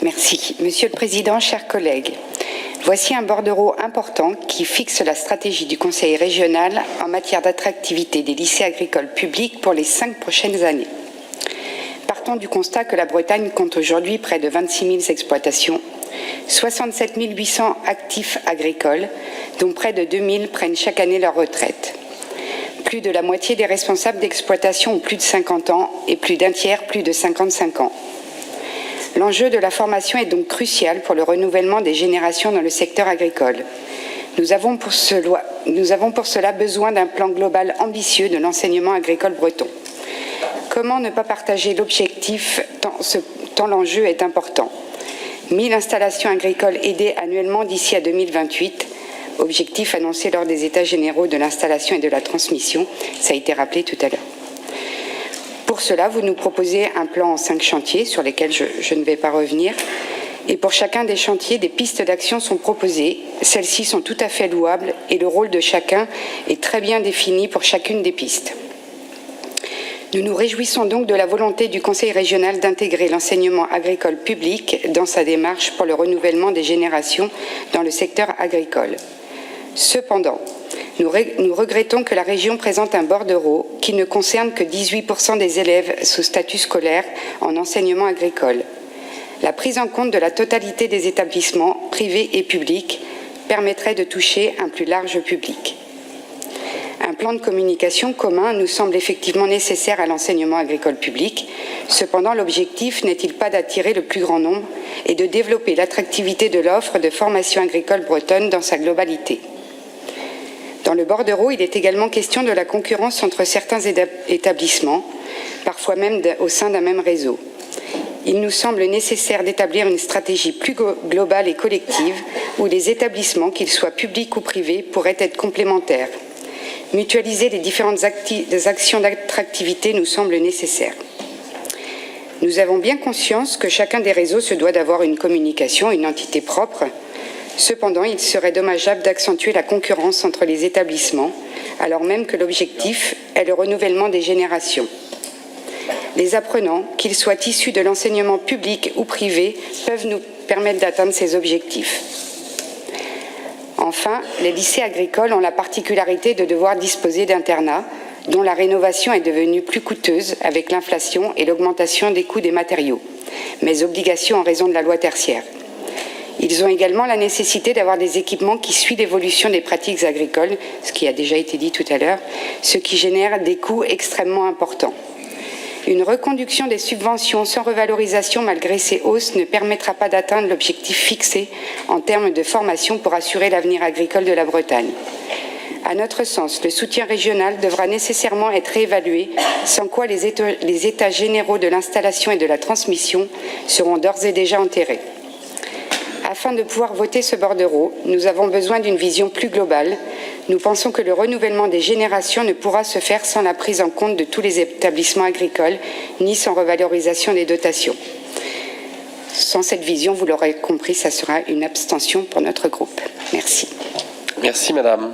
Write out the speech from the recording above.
Merci. Monsieur le Président, chers collègues, voici un bordereau important qui fixe la stratégie du Conseil régional en matière d'attractivité des lycées agricoles publics pour les 5 prochaines années. Partons du constat que la Bretagne compte aujourd'hui près de 26 000 exploitations, 67 800 actifs agricoles, dont près de 2 000 prennent chaque année leur retraite. Plus de la moitié des responsables d'exploitation ont plus de 50 ans et plus d'un tiers plus de 55 ans. L'enjeu de la formation est donc crucial pour le renouvellement des générations dans le secteur agricole. Nous avons pour cela besoin d'un plan global ambitieux de l'enseignement agricole breton. Comment ne pas partager l'objectif tant l'enjeu est important? 1000 installations agricoles aidées annuellement d'ici à 2028, objectif annoncé lors des États généraux de l'installation et de la transmission, ça a été rappelé tout à l'heure. Pour cela, vous nous proposez un plan en 5 chantiers sur lesquels je ne vais pas revenir. Et pour chacun des chantiers, des pistes d'action sont proposées. Celles-ci sont tout à fait louables et le rôle de chacun est très bien défini pour chacune des pistes. Nous nous réjouissons donc de la volonté du Conseil régional d'intégrer l'enseignement agricole public dans sa démarche pour le renouvellement des générations dans le secteur agricole. Cependant, nous regrettons que la région présente un bordereau qui ne concerne que 18% des élèves sous statut scolaire en enseignement agricole. La prise en compte de la totalité des établissements privés et publics permettrait de toucher un plus large public. Un plan de communication commun nous semble effectivement nécessaire à l'enseignement agricole public. Cependant, l'objectif n'est-il pas d'attirer le plus grand nombre et de développer l'attractivité de l'offre de formation agricole bretonne dans sa globalité? Dans le bordereau, il est également question de la concurrence entre certains établissements, parfois même au sein d'un même réseau. Il nous semble nécessaire d'établir une stratégie plus globale et collective où les établissements, qu'ils soient publics ou privés, pourraient être complémentaires. Mutualiser les différentes actions d'attractivité nous semble nécessaire. Nous avons bien conscience que chacun des réseaux se doit d'avoir une communication, une entité propre. Cependant, il serait dommageable d'accentuer la concurrence entre les établissements, alors même que l'objectif est le renouvellement des générations. Les apprenants, qu'ils soient issus de l'enseignement public ou privé, peuvent nous permettre d'atteindre ces objectifs. Enfin, les lycées agricoles ont la particularité de devoir disposer d'internats dont la rénovation est devenue plus coûteuse avec l'inflation et l'augmentation des coûts des matériaux, mais obligation en raison de la loi tertiaire. Ils ont également la nécessité d'avoir des équipements qui suivent l'évolution des pratiques agricoles, ce qui a déjà été dit tout à l'heure, ce qui génère des coûts extrêmement importants. Une reconduction des subventions sans revalorisation malgré ces hausses ne permettra pas d'atteindre l'objectif fixé en termes de formation pour assurer l'avenir agricole de la Bretagne. À notre sens, le soutien régional devra nécessairement être réévalué, sans quoi les états généraux de l'installation et de la transmission seront d'ores et déjà enterrés. Afin de pouvoir voter ce bordereau, nous avons besoin d'une vision plus globale. Nous pensons que le renouvellement des générations ne pourra se faire sans la prise en compte de tous les établissements agricoles, ni sans revalorisation des dotations. Sans cette vision, vous l'aurez compris, ça sera une abstention pour notre groupe. Merci. Merci Madame.